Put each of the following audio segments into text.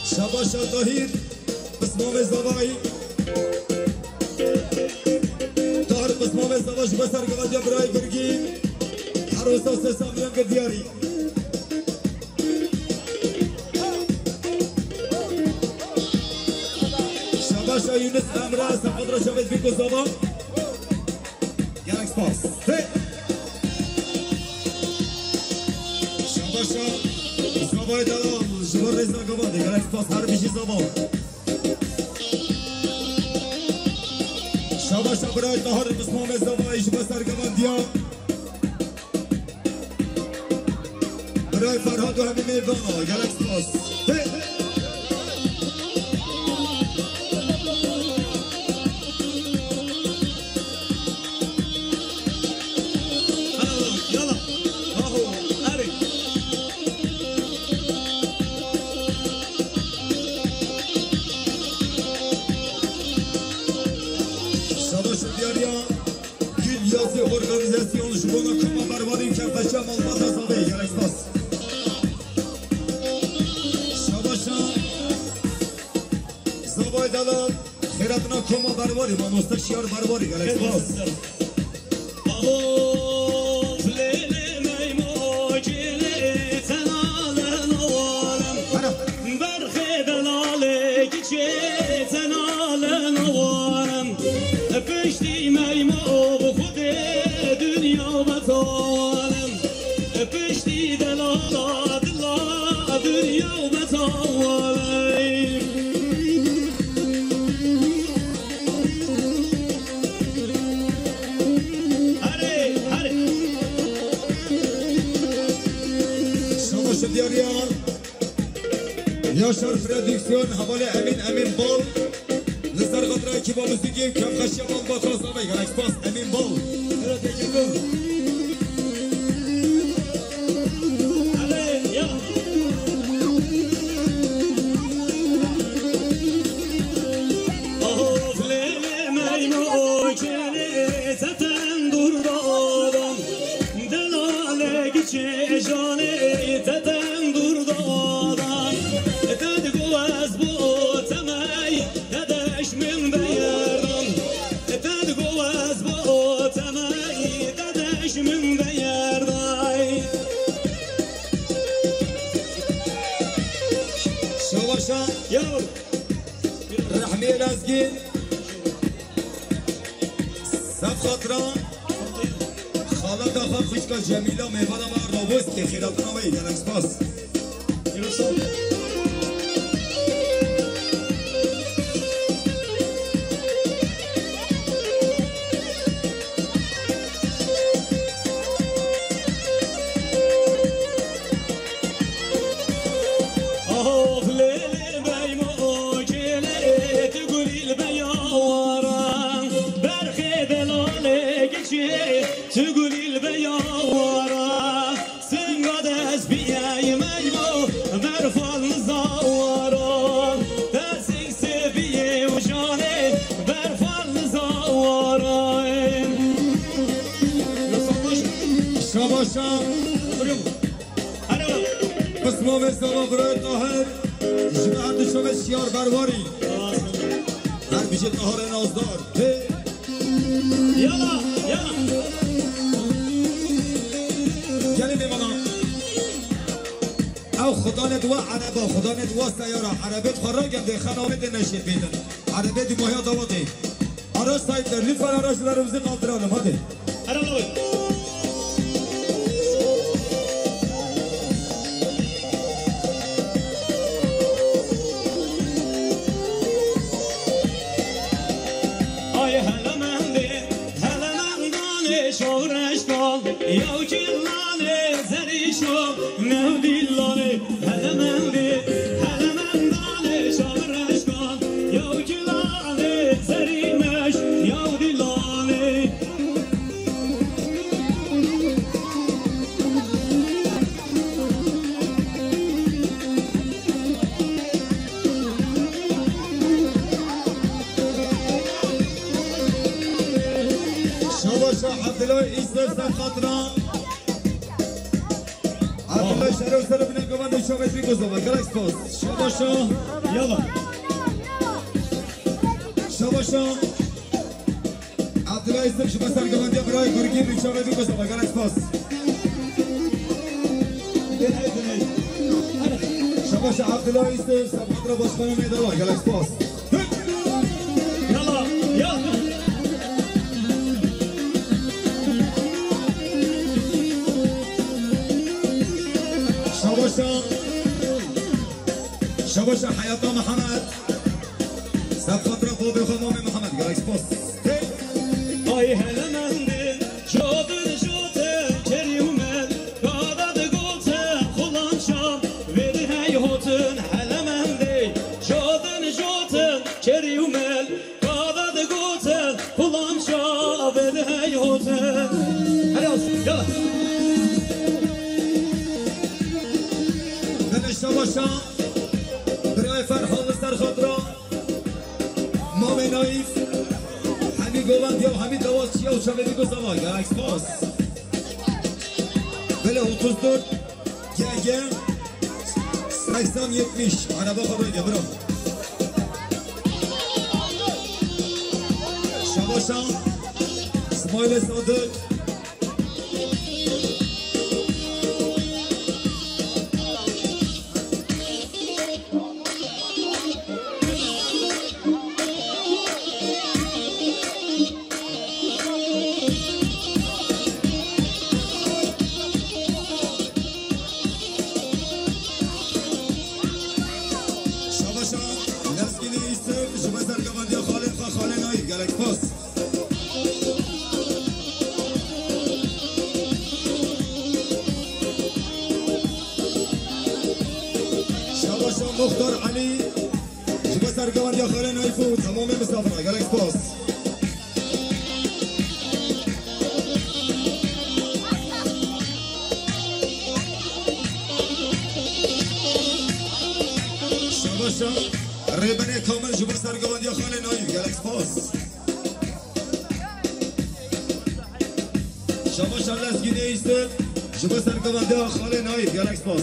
شباشا طاهر بسمام زبایی طاهر بسمام زباش بسر گوادیا برای گرگین عروسا سه سامیان که دیاری شباشا یونس امره سفاد را شبید بیکو زبا گرک سپاس شباشا زبای دلال جبار رزا گواده گرک سپاس هر بیشی زبا شباشا برای طاهر بسمام زبایش بسر گوادیا برای فرهاد و همین میوان گرک سپاس Organizasyonu şubona kama barbarin kertaşa malmata sabi gerek spas. Şabaşa Zabay dalal Khiratna kama barbari mamustak şiar barbari gerek spas. Diyariyar Yaşar Prodüksiyon Havale Emin Bol Nizar Kadra Ekiba Müzikim Kemkaşya Bol Batras Amey Gerek Spas Emin Bol Evet ekibim رحمي لازقين سب خاطرة خالد أخاف خشكا جميلة ميفانا ما روبوست كي خيراتنا وي جالك سباس بسمام الزمان برای طاهر جماعت شما شیار برواری هر بیشه طاهر نازدار یالا گلی میمانا او خدا ندوا عربا خدا ندوا سیارا عربت خراگم ده خنامت نشید بیدن عربت ماهیا دواده آراش سایت در لطفا آراش در روزی قادرانم هاده عبدالله ایسر سر خاطران عبدالله شرف سر بنگو سرگوانده شابت میگذابه گلکس پاس شاباشا یالا شاباشا عبدالله ایستم شما سرگوانده برای گرگی شابت میگذابه گلکس پاس شاباشا عبدالله ایستم سبخات را باشخانه میداره گلکس پاس یالا یالا شاباشا حياة محمد سبخات را بابي خمامي محمد گلکس پاس آی هلمندی جادن جوتن کریومن قادد گوتن خلان شام ویدی هی هوتن هلمندی جادن جوتن کریومن قادد گوتن خلان شام ویدی هی هوتن هلی olsun yala بله شاباشا برای فرحال سرخاطرا مام نایف همی گوند یا همی دواز چیا و چمه دیگو زمان گلکس پاس بله 34 گه 80 عربا خواهی برو شاباشا اسماعیل صادق مختار علی شما سرگوان یا خاله نایفو تمام مسافرها گلکس پاس شباشا ریبن کامل شما سرگوان یا خاله نایف گلکس پاس شباشا لسگینه ایسته شما سرگوان یا خاله نایف گلکس پاس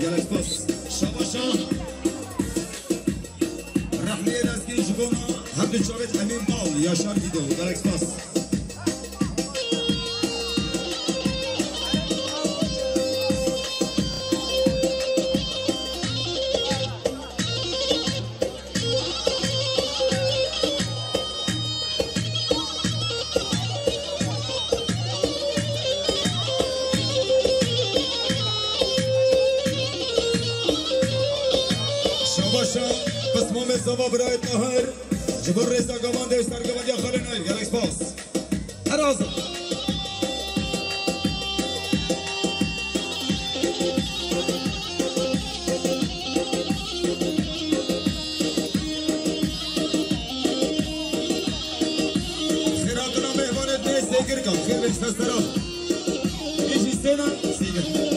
گلکس پاس شاباشا رحمی رزگی جبونا هم چابت امین بال یاشار دیدو گلکس پاس قسمه زبا برای طاهر جبر رئیس گوانده سرگوانده خاله نایف گلکس پاس هر آزم خیراتنا مهمانت به سیگر کن خیر بکس از طرف ایشی سینا سیگر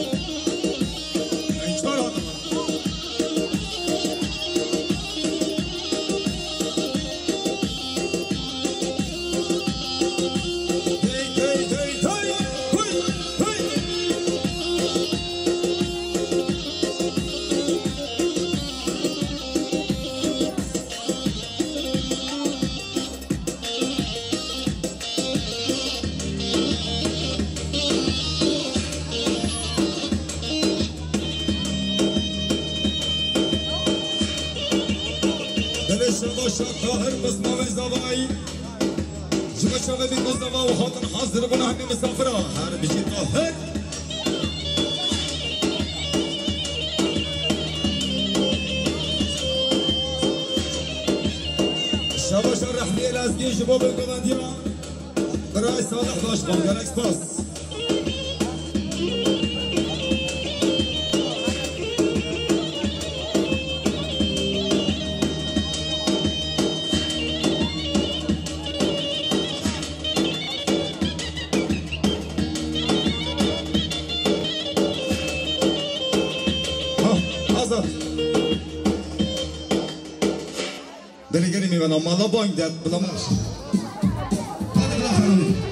شباشا طاهر بسمام زبایی شما شبه بی مزدوا و خاطر حاضر بنا همی مسافرة هر بشي طاهر شباشا رحمي الازگی شما بگوندی برای صالح باشقان گلکس پاس دلگری میبنم مالا بانگ داد بلاماش هذا بلا خانومی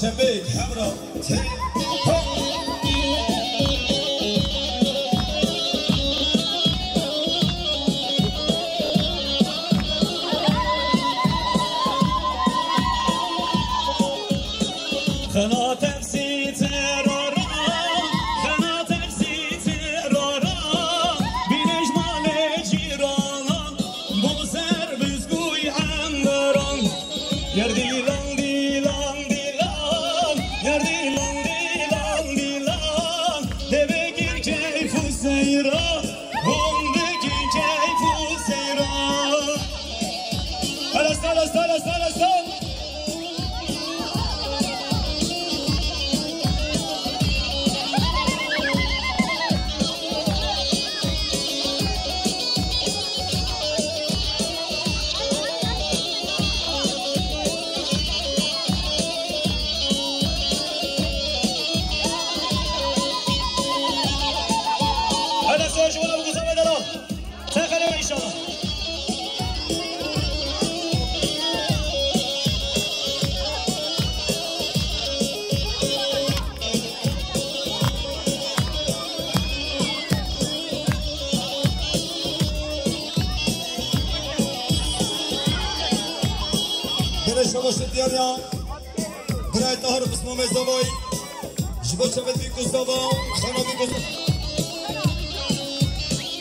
شبيك حمراء دیاریا برای تهار بسمام زوای جبر شبت بی کوزاوا خانه بی کوزاوا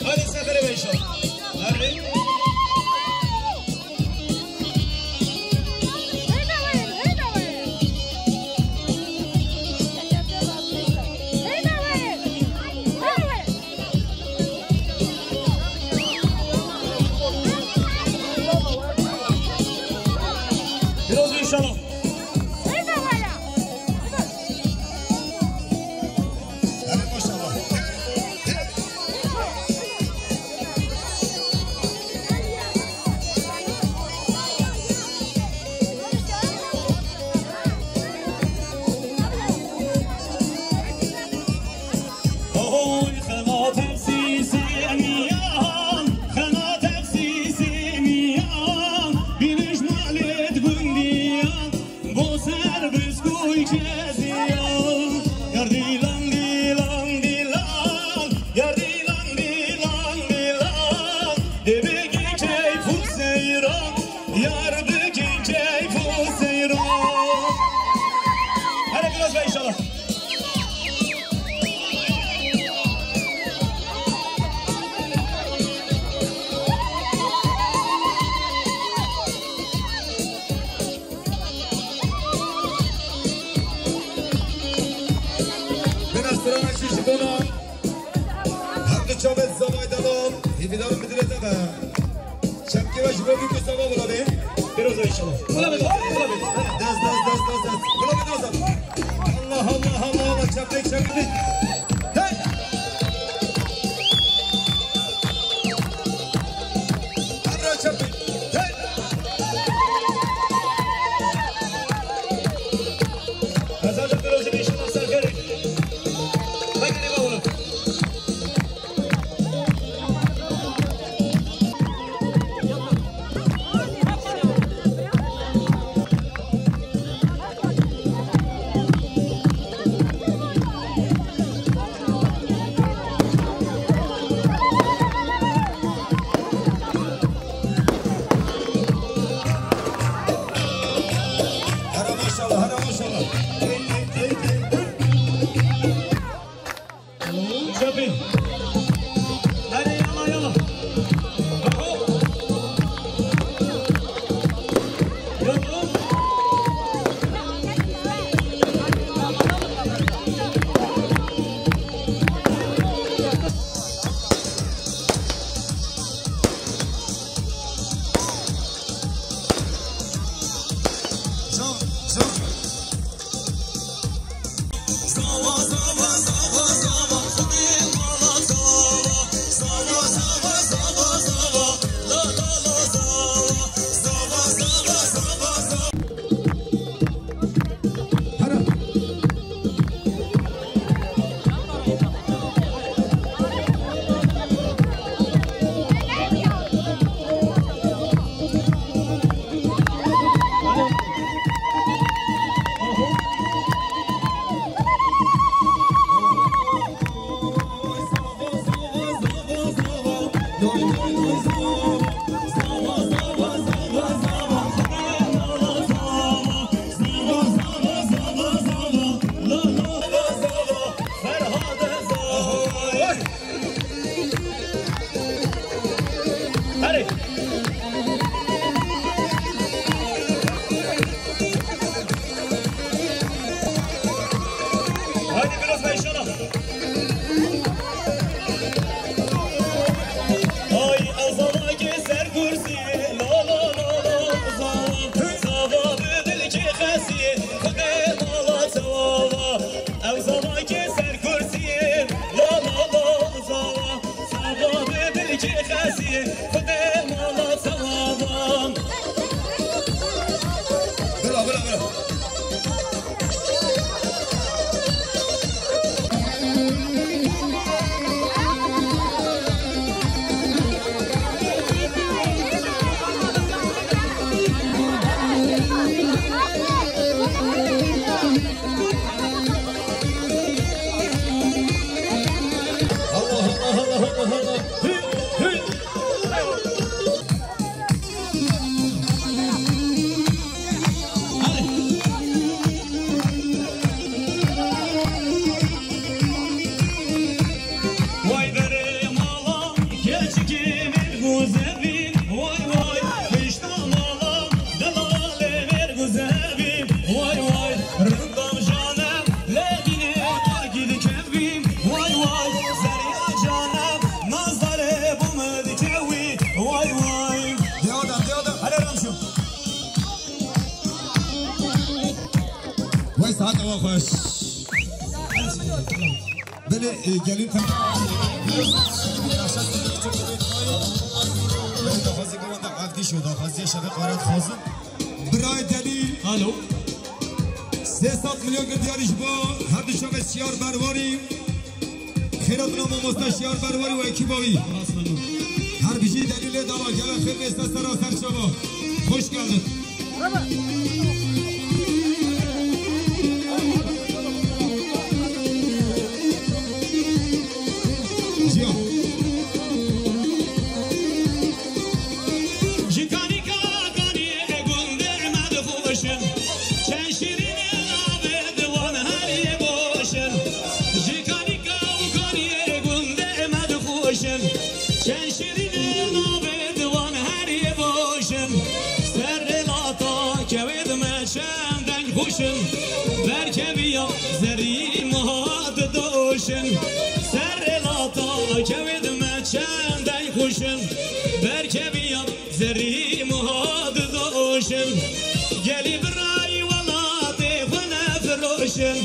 هر سفره بیشتر هر gelin برای دلیل الو 300 میلیون گردیارش با هر دو شب سیار برواری خیرات نام مستشیار برواری و اکیباوی هر بیشی دلیل دالا گل خیر بیست سراسر شما خوش گردید برکبیا زری مهاد دوشن سر لاتا کود مچندی خوشن برکبیا زری مهاد دوشن گلی برای ولاتی و نفروشن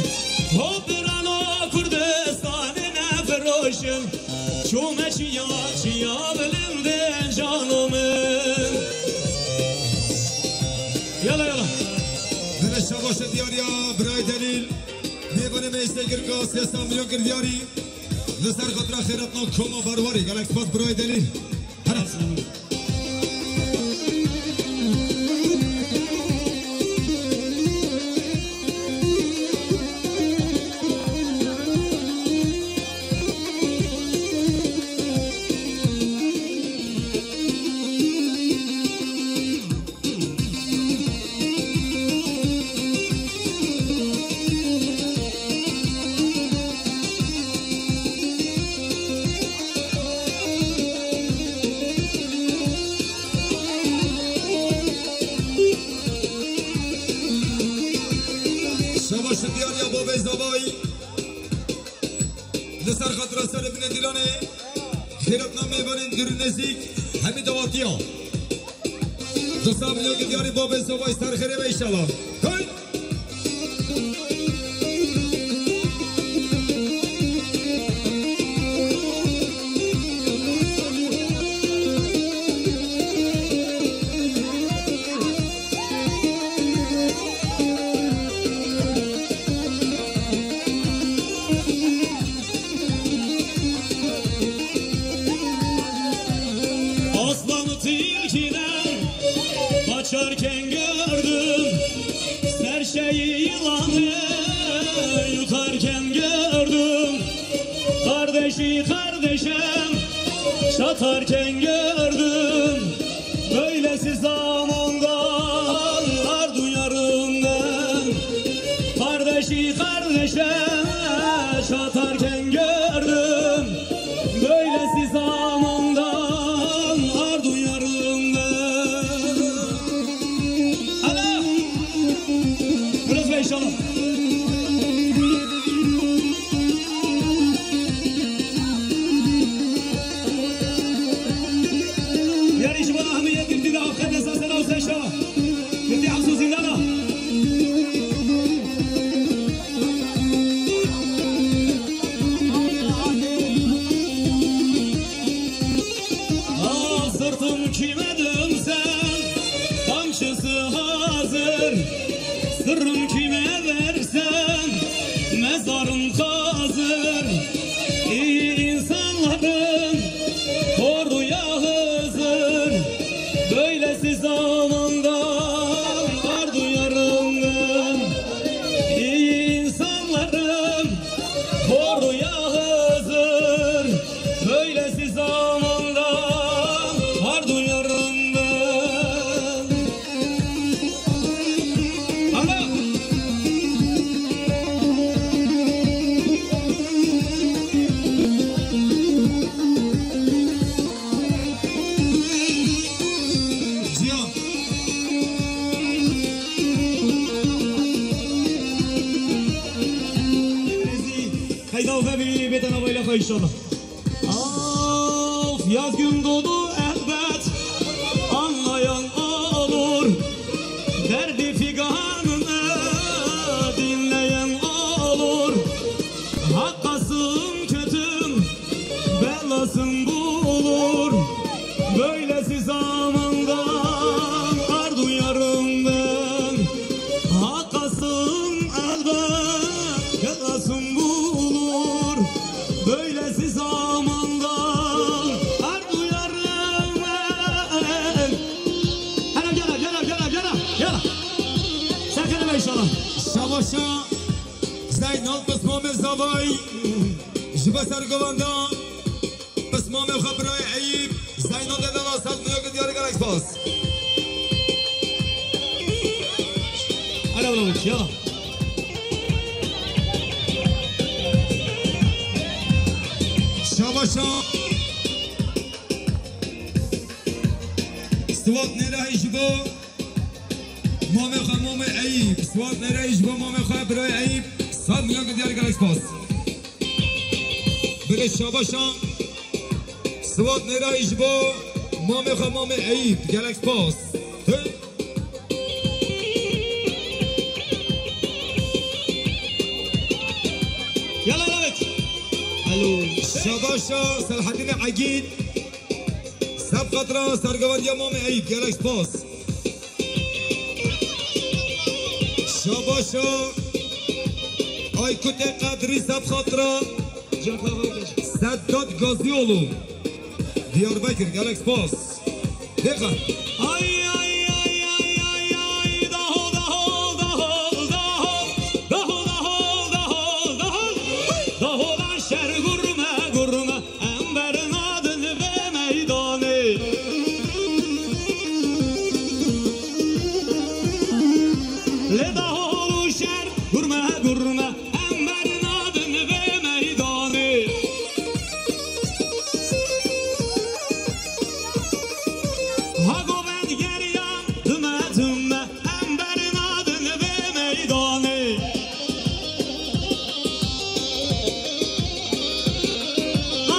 هو برانو کردستان نفروشن چومه چیا بلندن جانومن برای دلیل میبانیم استگر که 300 میلیون گردیاری لسر خاطر خیراتنا کما برواری گلکس پاس برای دلیل لسر خاطر سر بین دیلانه خیراتنا میبانین در نزدیک همین دواتیا 200 میلیون گردیاری باب زبای سر خیره به ایشالا Kaçarken gördüm serçeyi yılanı yutarken gördüm kardeşi kardeşim çatarken gördüm böylesi zamandan ar duyarım ben kardeşi kardeşim çatarken gördüm böylesi zamandan ar duyarım ben. İnşallah. Yani işi bana ahmiyet bildi de afiyet esasına olsa inşallah. Bildi hafızı zindana. Sırtım kime dönsem kamçısı hazır. Sırrım kime versem mezarım hazır. İyi insanların orduya hazır. Böylesi zamandan ar duyarım ben. İyi insanların orduya hazır. Böylesi zamandan ar duyarım ben. İnşallah. Of yaz gün dolu elbet anlayan olur. Derdi figanını dinleyen olur. Hakkasın kötüm belasın bulur. Böylesi zamandan ar duyarım ben. Hakkasın elbet belasın bulur. Böylesi zamandan ar duyarım ben. Hele gel. Sakın inşallah. Şavaşa Zeynal Basmame Zavay Jiba Sergovanda Basmame Khabray Ayib Zeynal Delala Salmıyor ki diyarı Galax Bas Hele ulan yala. Şavaşa Sıvat Nerahi Jibo Mame Khamame Ayib Sıvat Nerahi Jibo Mame Khabray Ayib Salmıyor ki diyarı Galax Bas Bile Şavaşa Sıvat Nerahi Jibo Mame Khamame Ayib Galax Bas Yalla evet. Alo. Şabaşa Salahaddin Agid Sab Khatra Sargavan Yamam Ayib Galax Pass شاباشا Aykut Kadri Sabkhatra Saddad Gazioğlu Diyarbakır Galaxy Pass Dikkat Ay ay ay ay ay ay daho daho daho daho daho daho daho daho dahodan şer gurme gurme emberin adını ve meydanı le daho şer gurme gurme emberin adını ve meydanı ha goven geryan düme düme emberin adını ve meydanı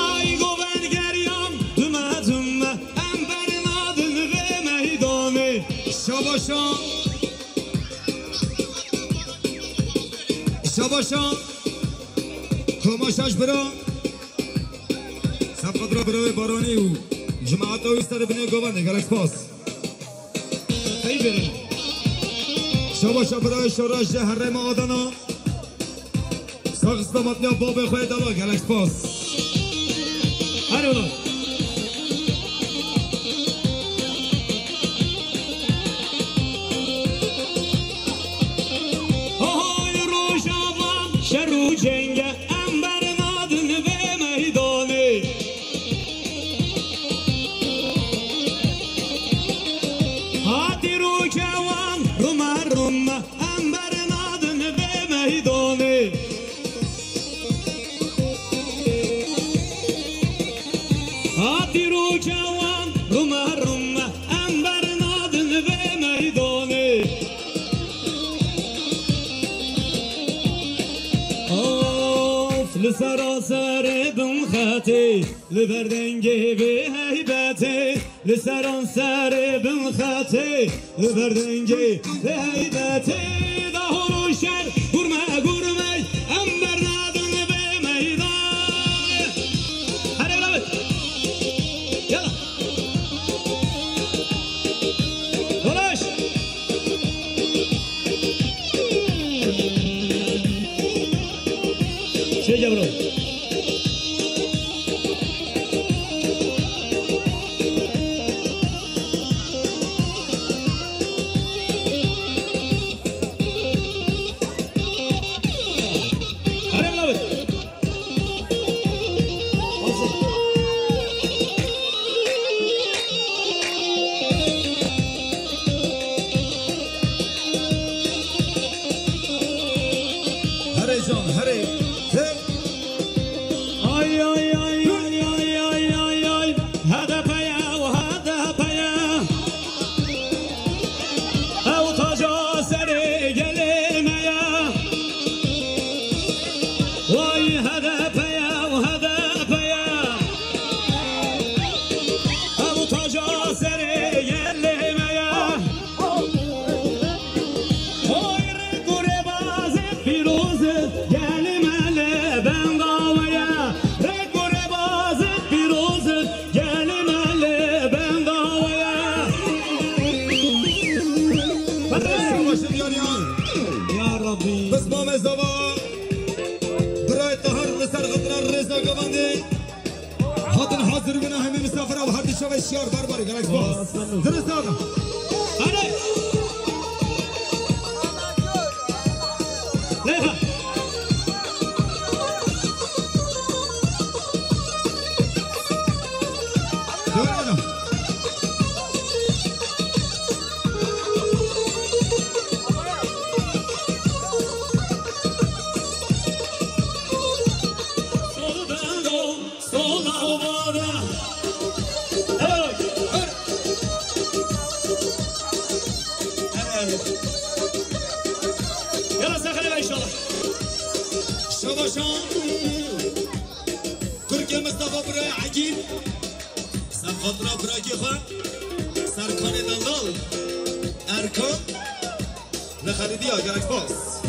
ay goven geryan düme düme emberin adını ve meydanı Şabaşa Şabaşa Komaşaş bira Sabkhatra bira barani u Cemaat o ister bine govane Galaxy Pass hey verin Şabaşa bira şora şehre Adana Sağıslamatnya babı khoydala Galaxy Pass hadi oğlum Şeru cenge emberin adını ve meydanı Hadi rukevan ruma ruma emberin adını ve meydanı Hadi rukevan ruma ruma emberin adını ve meydanı لسراسر بن خاتي لبردنجي بهيبتي لسراسر بن خاتي لبردنجي بهيبتي ظهور الشر قرمة قرمي أمبر نادن بميدان هلا برابط يلا خلاص شو جبرو هلا برابط Hare can hare Hey ay ay ay ay ay ay ay ay هدف يا وهدف يا او تاجا سري قليمة يا واي هدف يا وهدف يا او تاجا سري قليمة يا واي رقوري بازي فيروزي قليمة لبن ضاوية رقوري بازي فيروزي قليمة لبن ضاوية Başım yarıyan يا ربي Bısma mezava Bıray tahar Rısar Gıdrar Rıza Gavandi Hatın hazır bina hemi misafir av Hardi şove şiar barbari Galaxy Pass Dırısı adam هلا ليها Dön adam Solu ben ol, sola ovada. Evet. Evet. Yalla sakın inşallah. Şabaşan Türkiye Mustafa Bıray Akil Sabkhatra Bıray Kıha Sarkan Edandal Erkan Ve Khalidiya Galaxy Pass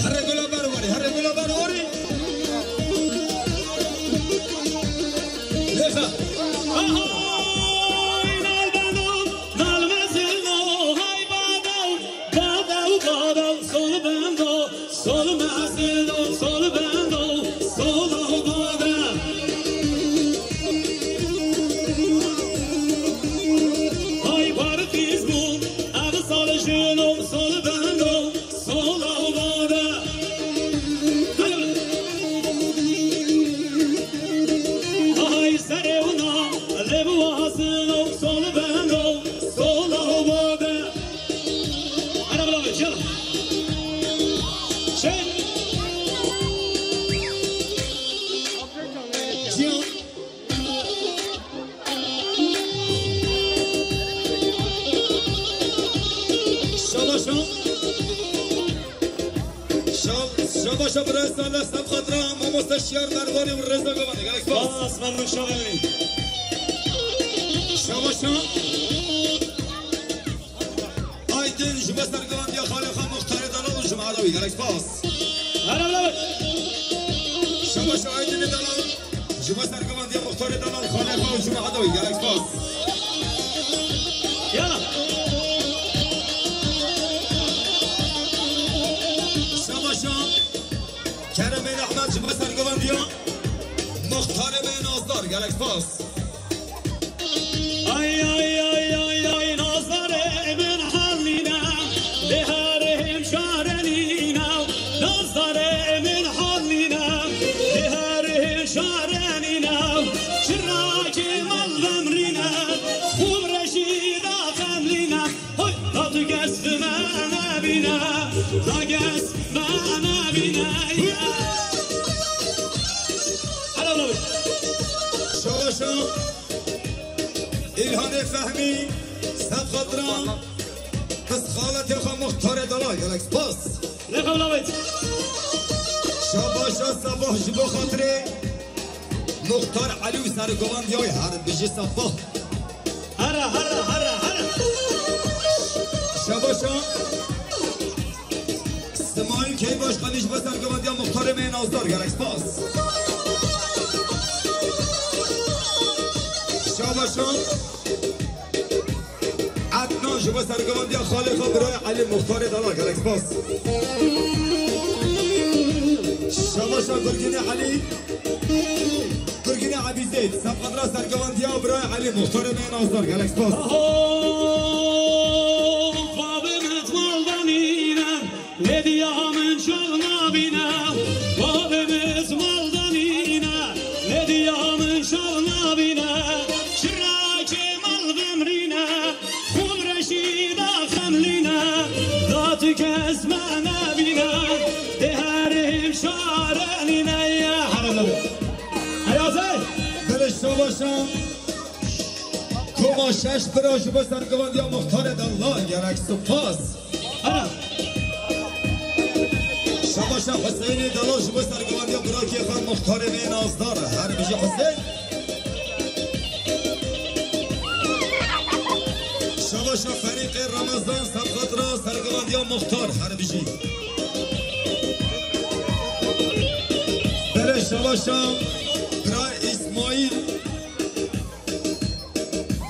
Hare Gula Barwari شاباشا برای ساله سب خاطرم ما مستشیار درباری و رضا گوانده گلک باس من شاغلی شاباشا آیدین جبه سرگوانده یا خالقا مختار دلال و جمعه دوی گلک باس شاباشا آیدین دلال جبه سرگوانده یا مختار دلال خالقا و جمعه دوی گلک باس یالا شاباشا کرم احمد جبه سرگوانده یا مختار نازدار گلک باس ay ay ay ay ay nazare ben halina deharim şarenina nazare ben halina deharim şarenina şiraki mal gamrina hum reşida kamlina hoy tadı gesme nabina da gesme nabina alo شاباشا İlhan Fehmi Seb Khadran Kız Khaleti Kha Muhtar Dalay Galax Bas لقب لابد Şabaşa Sabah Jibo Khatri Muhtar Ali Sargovan Diyoy Her Biji Sabah hara hara hara hara Şabaşa İsmail Key Başkanı Jibo Sargovan Diyoy Muhtar Emeğin Azdar Galax Bas Şabaşa عدنان جبه سرگواندی خالقا برای علی مختار دلال گلک باس شباشا گرگین علی گرگین عبی زید سبقدرا سرگواندی برای علی مختار من آزدار گلک باس Babımız maldaninem Nediyamın şalına biner Babımız maldaninem Nediyamın şalına biner Şiraki mal gamrine Kum reşida kamline Zatı kesmene biner Deherim şarenine Ya haramladı Hayatı دلش شباشا کما شش برای جبه سرگواندی مختار دلال گلک سپاس Haram شباشا حسینی دلال جبه سرگواندی برای که خان مختار من آزدار هر بجی حسین شباشا فریق رمضان سبقدرا سرگواندی مختار هر بجی بله شباشا برای اسماعیل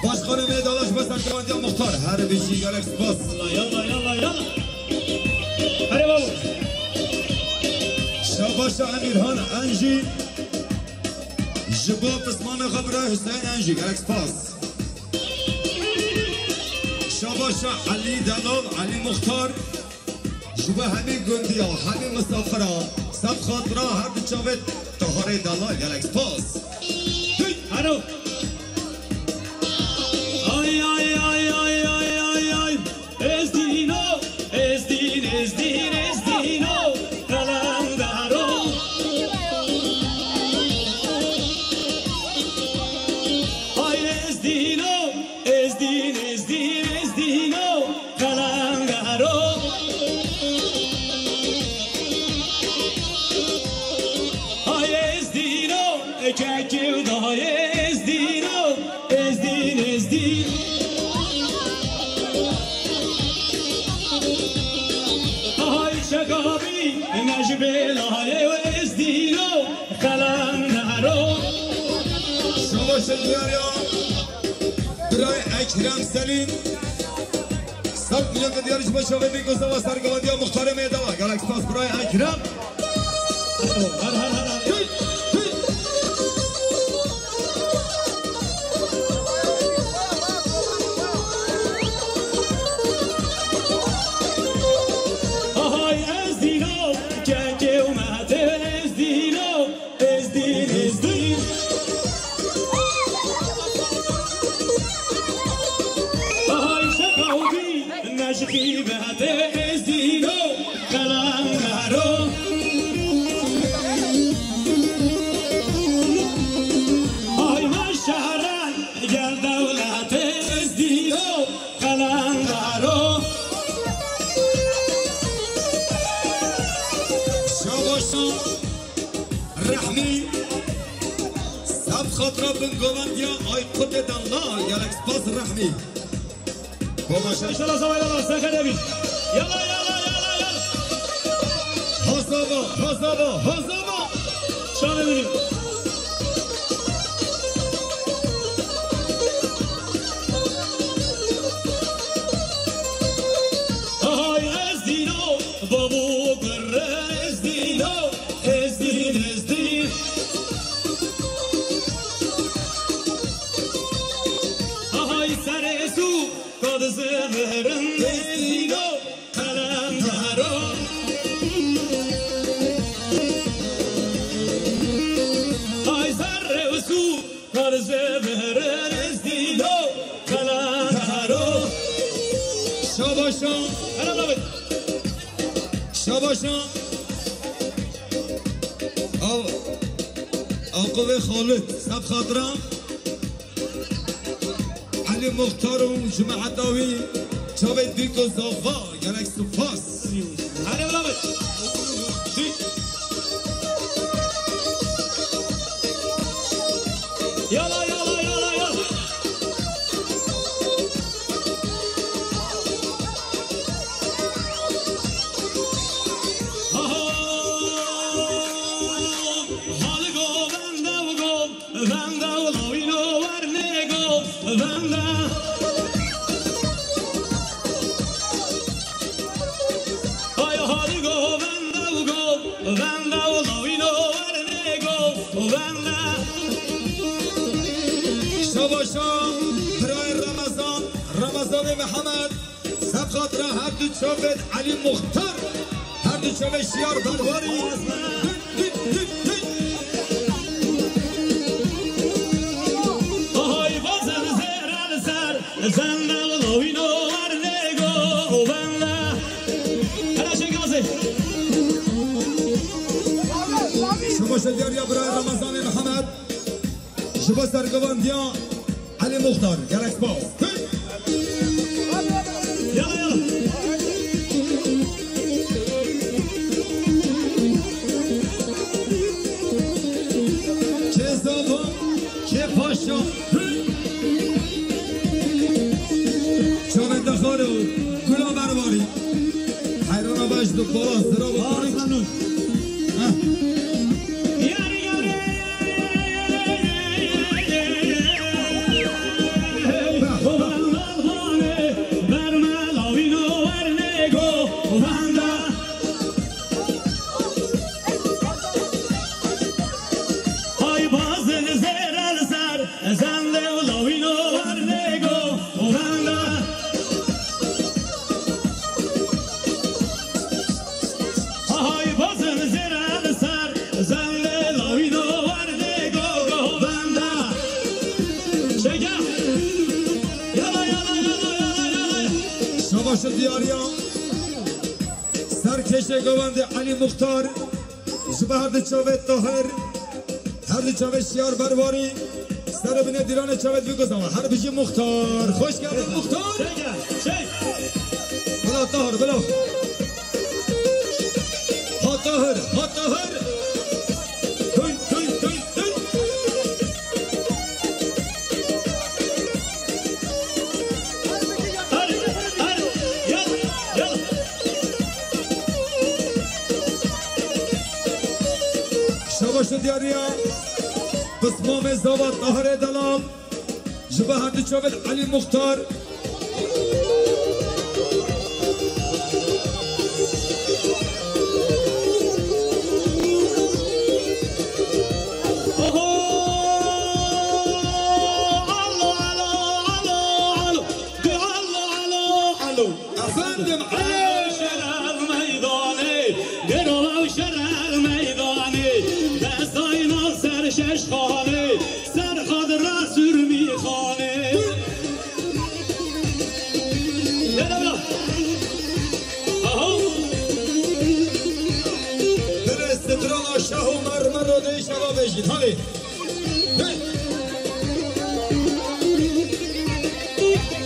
باشخان میدالاش به سرگواندی مختار هر بجی گلک سپاس Yalla yalla yalla Hadi babu شباشا امیرهان انجی جباب تسمان خبره حسین انجی گلک سپاس شباشا علی دلال علی مختار جبه همه گندیا همه مسافرا سب خاطرا هر بچاوت تهاره دلال گلک سپاس Hadi Ay ay ay ay ay ay ay Ezdino Ezdin ezdin ezdino Kalandaro Ay ezdino Ezdin ezdin ezdino Kalandaro Ay ezdino Ekekiv dahi ezdino Ezdin ezdin Ay şakabi Necbelaye ezdino Kalandaro شباشا دیاریا برای اکرم سلیم سب میلیون دیارش باشه و میگوزه و سرگواندی مختار میدالا گلک سپاس برای اکرم Har har har har Ay ezdino Keke umate ezdino Ezdin ezdin Ay şakabi Neşki behte ezdino Kalandaro Ay maşaran Gel devlet ezdino Kalandaro رحمی سب خاطر بن گواندیا آی قد دنلا گلک سپاس رحمی بابا شد انشالله زمایلا سخت بید یلا یلا یلا یلا حسابا حسابا حسابا شانه ببین آهای از دینو بابو بره از دینو از دین از دین آهای سر سو کاد زبرن از دینو قلم دارم آهای سر سو کاد زبرن از دینو قلم دارم شاباشان شاباشان آقا خالد سب خاطرم علی مختار و جمعه داوی جاوید بیکو زافا گلک سپاس هره بلابه یالا یالا یالا یالا حال گو بنده و لاوینو ورنه گو بنده آیا حالی گو بنده و لاوینو ورنه گو بنده شاباشان برای رمضان محمد سب خاطر هر دو چوبت علی مختار هر دو چوبت شیار برواری آهای بازم زیر سر زنده و لاوینو ورنه گو بنده هره شکازه شباش دیاریا برای رمضان محمد شبا سرگواندیا علی مختار گلک باز یالا یالا چه زبان چه پاشا چون دخاره و گلا برواری حیران بجد و بالا زرا و آره ممنون یاری یاری برمه لاوینو ورنه گو بنده های بازن زیر سر زنده و لاوینو ورنه گو بنده های بازن زیر سر زنده لاوینو ورنه گو بنده شگه یالا یالا یالا یالا یالا شباش دیاریا سرکش گواند علی مختار شبه هر دو چوبت طاهر هر دو چوبت شیار برواری سر بینه دیران چوبت بگذام هر بیشی مختار خوش گردن مختار شگه شگ بلا طاهر بلا ها طاهر ها طاهر توی توی توی توی هره هره یالا یالا شباش دیاریا بسمام زاوات طاهر دلال شبه هر دو چوبت علی مختار افندم علی شرر میدانی گرو شرر میدانی دستای ما سر شش خانه سر خود را سر میخانه در استدران شاه و مرمر رو دی شبا بشید حالی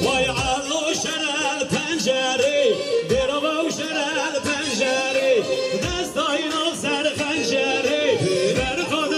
وای علو شرر پنجره گرو شرر پنجره دستای ما سر خنجره در خود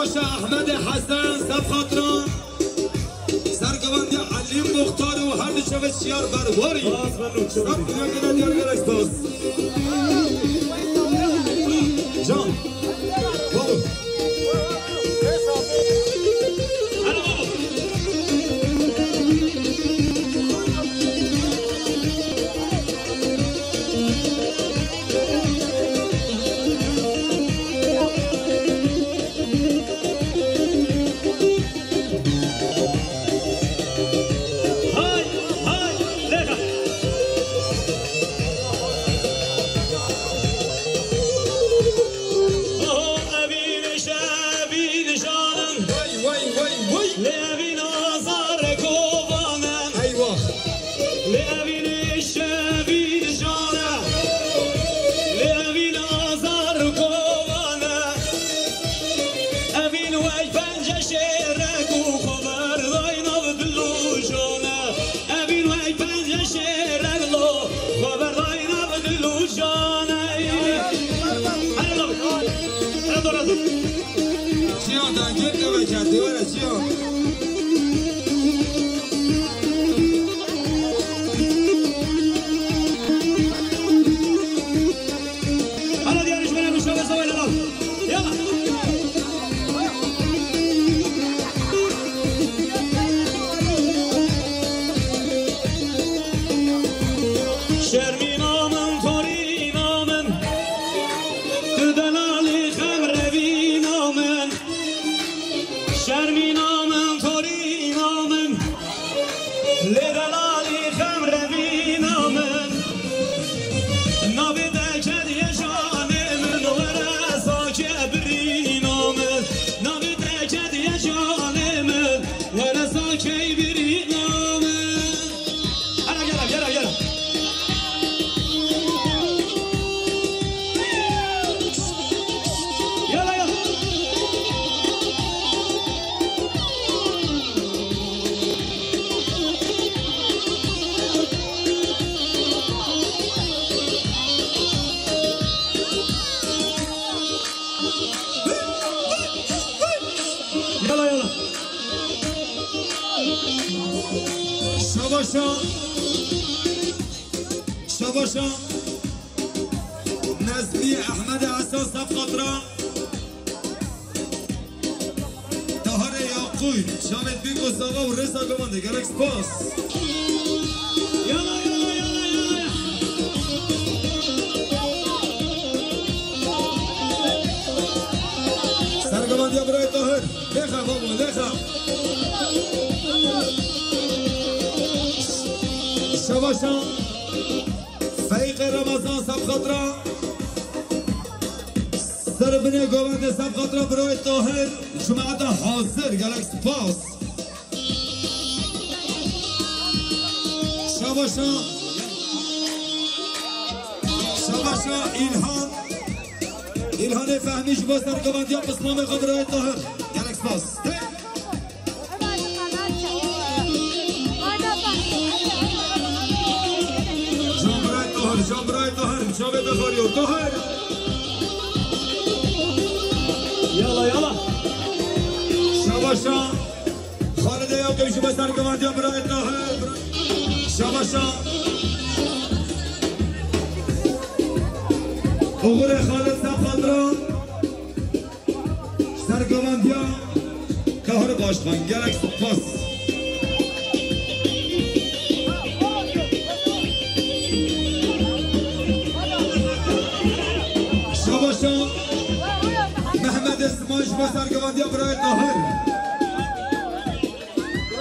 شباش احمد حسن سب خاطران سرگوند علیم مختار و هر شب سیار برواری سب میگه دیار گلکس باز جان بابو شباشا نزلی احمد حسن سب خاطران طاهر یاقوی شامت بی گستاقا و رزا گمانده گلکس پاس یالا یالا یالا یالا سرگماندی برای طاهر لخا بابا لخا شباشا فیق رمضان سب خاطران سربنی گوانده سب خاطران برای طاهر جماعت حاضر گلکس پاس شباشا ایلهان فهمیش با سرگوانده ها بسلام خود برای طاهر گلکس پاس جامرای طاهر جامعه بخوریو طاهر یالا یالا شباشا خالد یاقوی شما سرگوانده ها برای طاهر شباشا اغور خالد سب خاطران سرگوانده ها طاهر باشخان گلکس پاس محمد اسماعیل با سرگوانده برای طاهر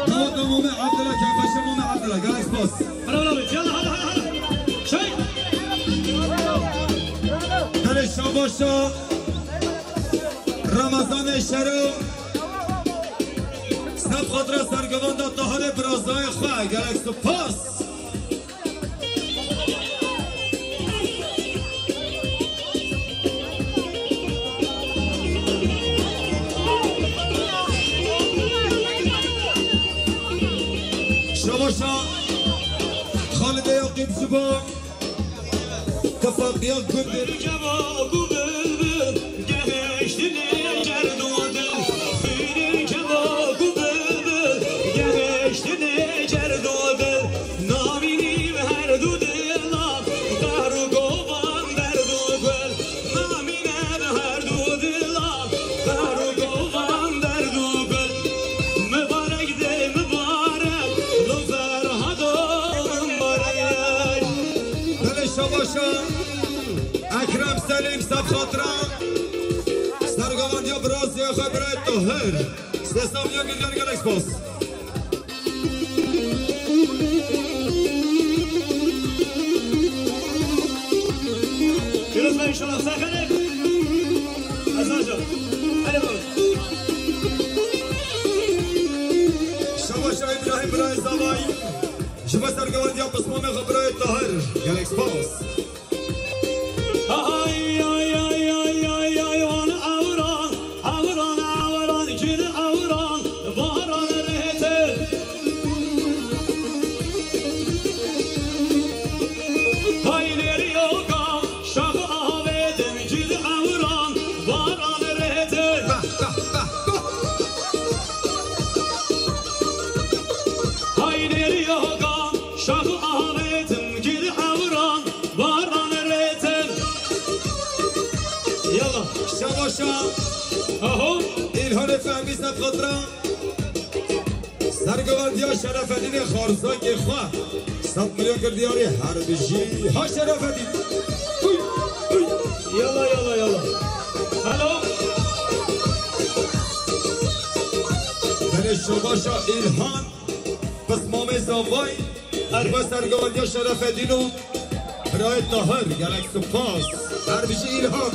نواد مومن عبدالله کفش مومن عبدالله گلکس پاس هلا بلا يلا هلا هلا شاي در شباشا رمضان شروع سب خاطر سرگوانده طاهر برازای خواه گلکس پاس شباشا خالد یاقوب زبا تفاقیا گل جواب بلبل گهشتنی گردوده بریم سب خاطره سرگاوندی ها براسی خواه برای طاهر 300 میلیون گلدان گلکس پاس پیروز من انشاءالله سخنه حسن جان هلی برو شما شاه ابراهیم برای زوایی شما سرگاوندی ها پسمام خواه برای طاهر گلکس پاس آی آی آی آی آی آی وان آوران آوران آوران جن آوران باران رهته های نریوگا شاق آویدم جن آوران باران رهته های نریوگا شاق آویدم جن آوران باران رهته يلا شما شاه اهو ایلهان فهمی سب خاطره سرگاوندی ها شرفدین خارزاک خواه 100 میلیون گلدیاری هر بجی ها شرفدین يلا يلا يلا الو من شما شاه ایلهان پس مام زاوای و سرگاوندی ها شرفدین و برای طاهر گلکس پاس هر بجی ایلهان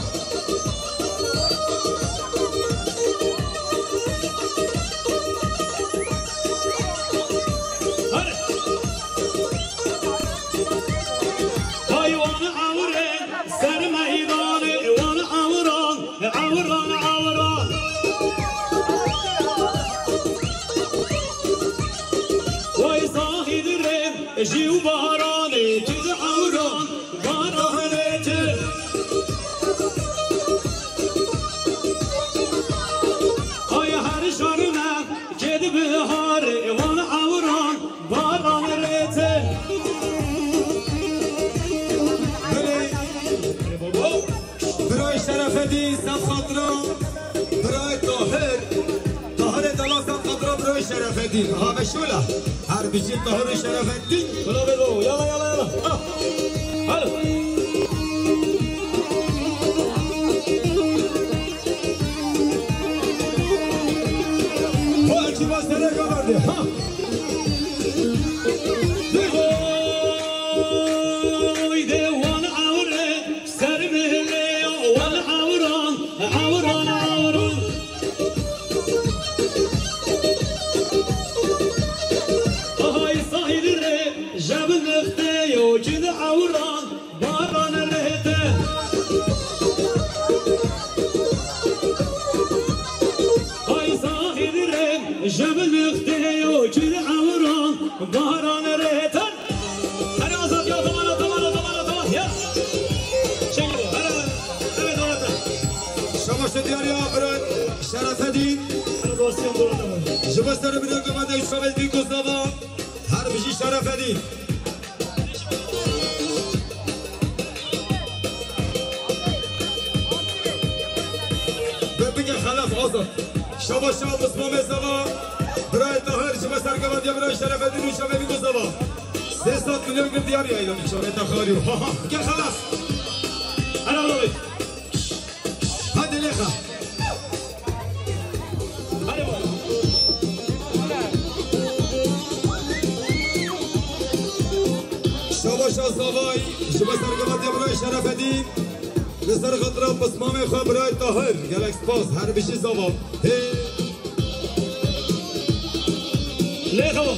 هاي وانا عوران سر ميداني وانا عوران عوران عوران واي صاحي درين جيو بهراني جد عوران بهرانيتي هاي هر شرنا جد بهاري وانا عوران بهرانيتي برای شرفدین سب خاطره برای طاهر دلا سب خاطره برای شرفدین ها بشوله هر بجی طاهر شرفدین يلا بيضو يلا يلا يلا هلا و اکی باز ترگا برده ها وي دي وانا عوران سر مهلي وانا عوران عوران عوران هاي صاحي دري جاب نختي وجد عوران باران رهته هاي صاحي دري جاب نختي وجد عوران باران رهته هلا وصلت يا طمان طمان طمان طمان يا شيلوا هلا هلا دولتنا شما شدیاری ها برای شرفدین هلا دوستيهم دولتنا شما سر بیرون گمانده شما بی گذابا هر بجی شرفدین بگه خلاف آزاد شما شما بسمام زبا برای طاهر شما سرگوندی برای شرفدین و شما بی گذابا 300 میلیون گلدیاری اینا میشونه تخاری ها ها که خلاص هلا ولوي هادي ليخا هلا ولوي شما شازاوای شما سرگوندی برای شرفدین لسر خطره بسمام خواه برای طاهر گلکس پاس هر بشی زبا ليه خبر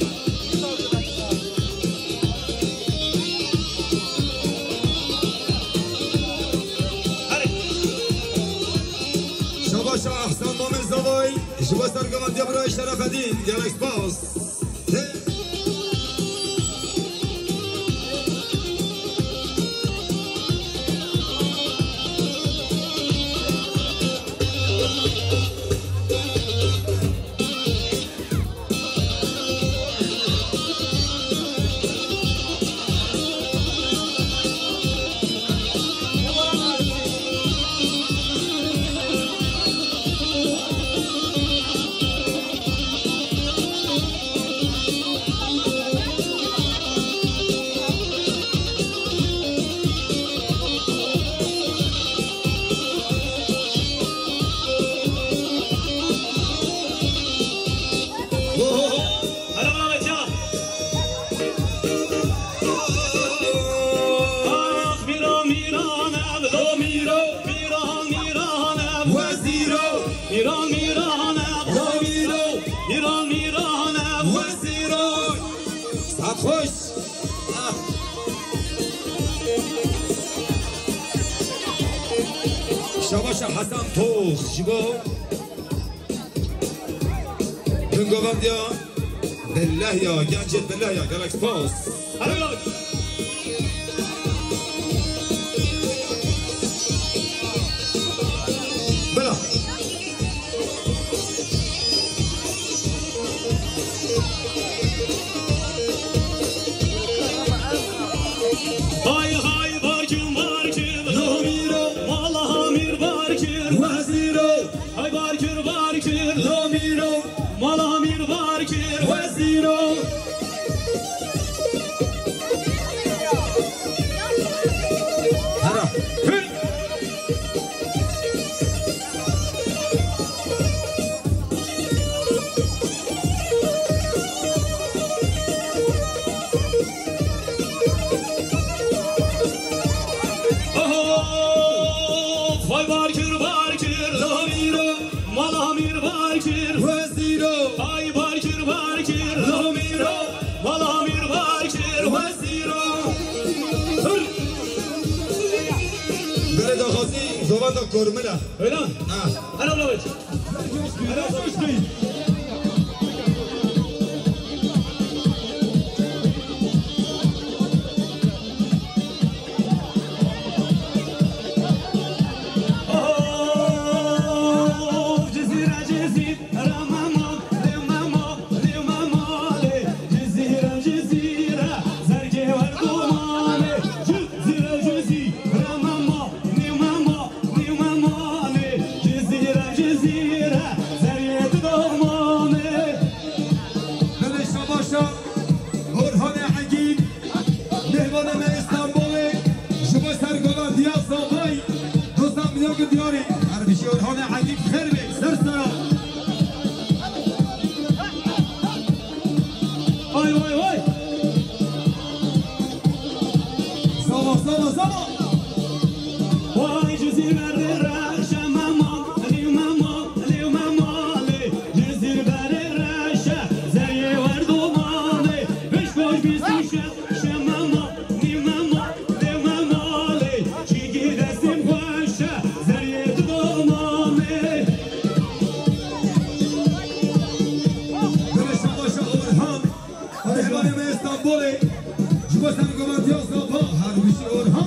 شما شا احسان مام زبای شما سرگوندی برای شرفدین گلکس پاس لو میرو میران میرانم وزیرو میران میرانم لو میرو میران میرانم وزیرو ساعت خوش شباش حسن توخ شبا بنگوام دیا بالله یا گنجت بالله یا گلکس پاس بلا های های بارکن بارکن لو میرو مالا میر بارکن وزیرو های بارکن بارکن لو میرو مالا میر بارکن وزیرو هرا های بارکن بارکن لو میرو مالا میر بارکن وزیرو های بارکن بارکن لو میرو مالا میر بارکن وزیرو برد آخازی زوبان دا کرملا öyle mi? آه Hadi abla evet. دیاری هر بیشی اورهان عجیب خیر بی سر سرا Vay vay vay. ساما ساما ساما Vay cezirlere şamama, limama, limamale, cezirlere zeye var domane, beş boş bir suşa, şamama, limama, limamale, çigi desim koşa, zeye domane. böyle şabaşa Orhan Orhan'ım İstanbul'e Cübasan Gomandiya Sabah her bişi Orhan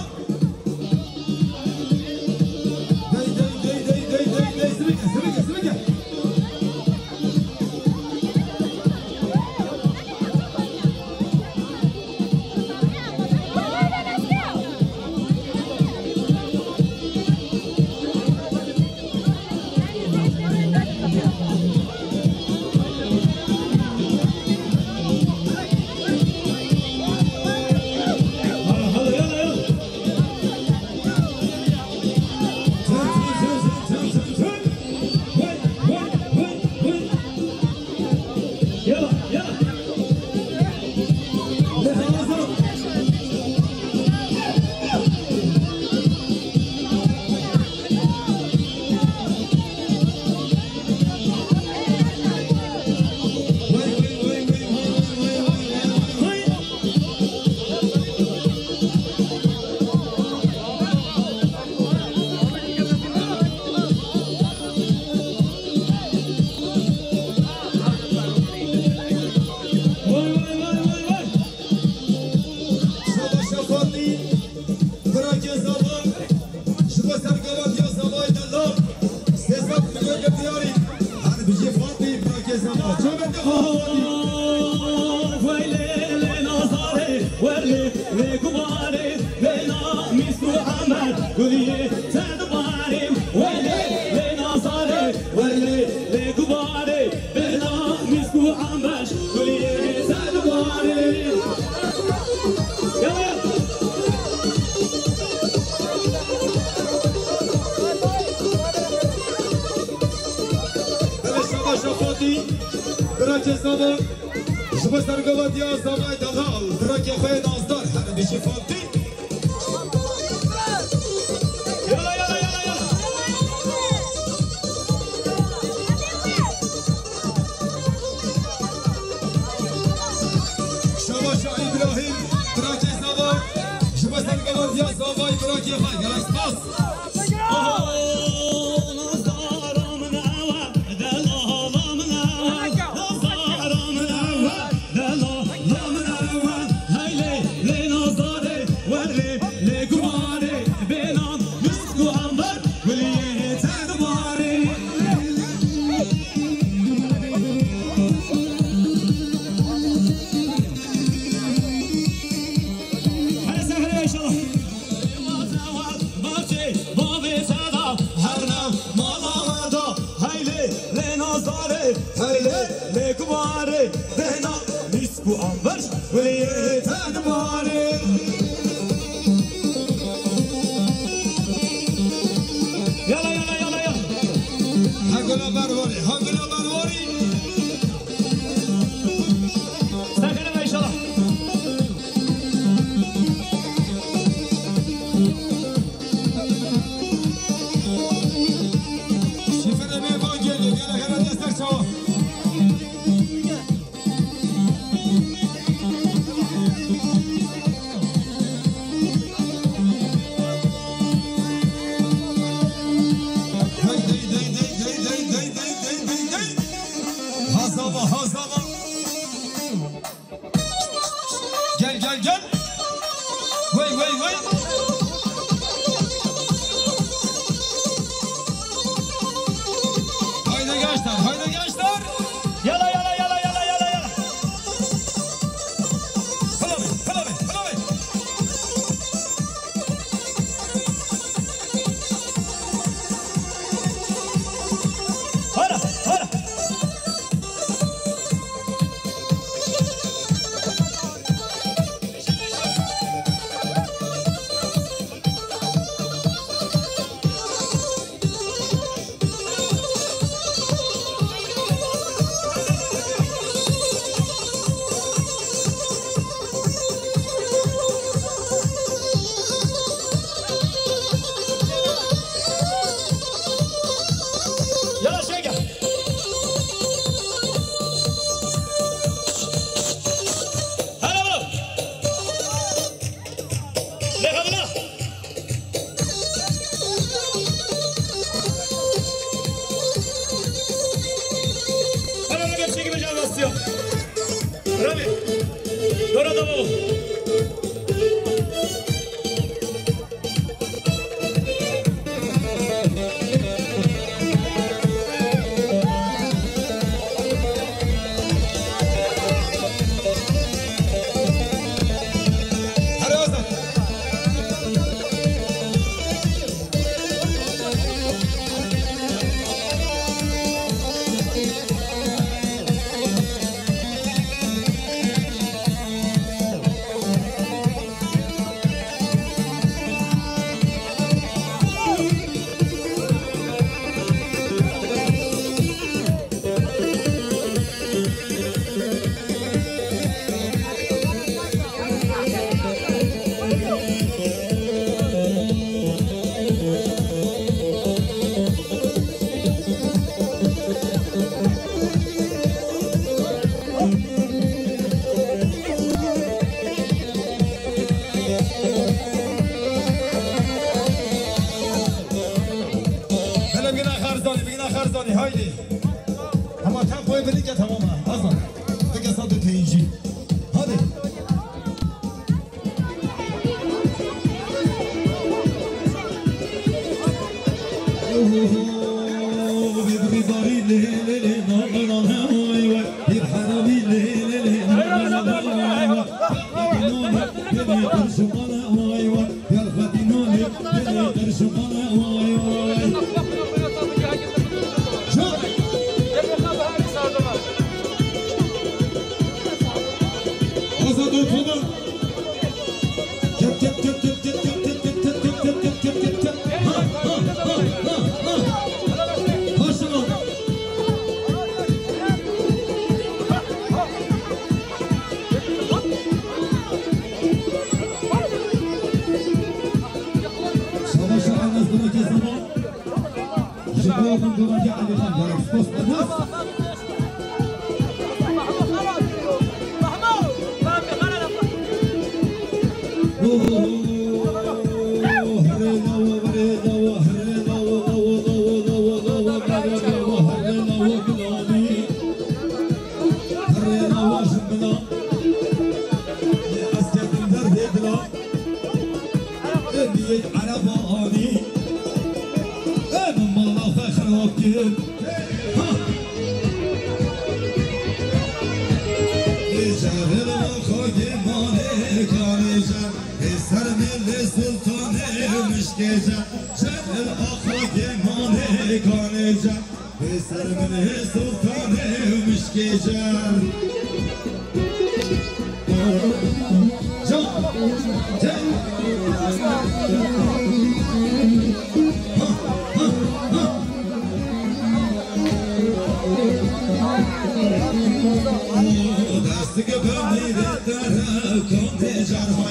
dey sırık Şubasar Gomandiya Sabah Dalal Trakya Khoy Nazdar her bişi Fatih وليت أدباري هلا سهلا إن شاء الله بابي صدا هرنا مالا هيلي لنازاري هيلي لكباري دهنا مسكو أنبرش وليت أدباري يلا يلا يلا يلا هاقولا برواري هاقولا برواري سهلا إن شاء الله شفنا بيبان جيلي يلا هلا دستك سوا Gel gel gel. Vay vay vay. Haydi gençler, haydi gençler. يلا يلا يلا يلا يلا يلا Falabi, falabi, falabi. هلا هلا يلا شيكا هلا بلو ليه هلا هلا ربي شيكي بجان باستيو ربي دورا دابو Hadi Ozan. Hele bina خرزانی haydi. Ama tempoyu verince tamam ha. Azan. Peki sadı teyinci. Hadi. خاکم جهل خاکم مانه کانجم سر مل سلطانه مشکجم جهل خاکم مانه کانجم سر مل سلطانه مشکجم دست که بمیره در کام جرها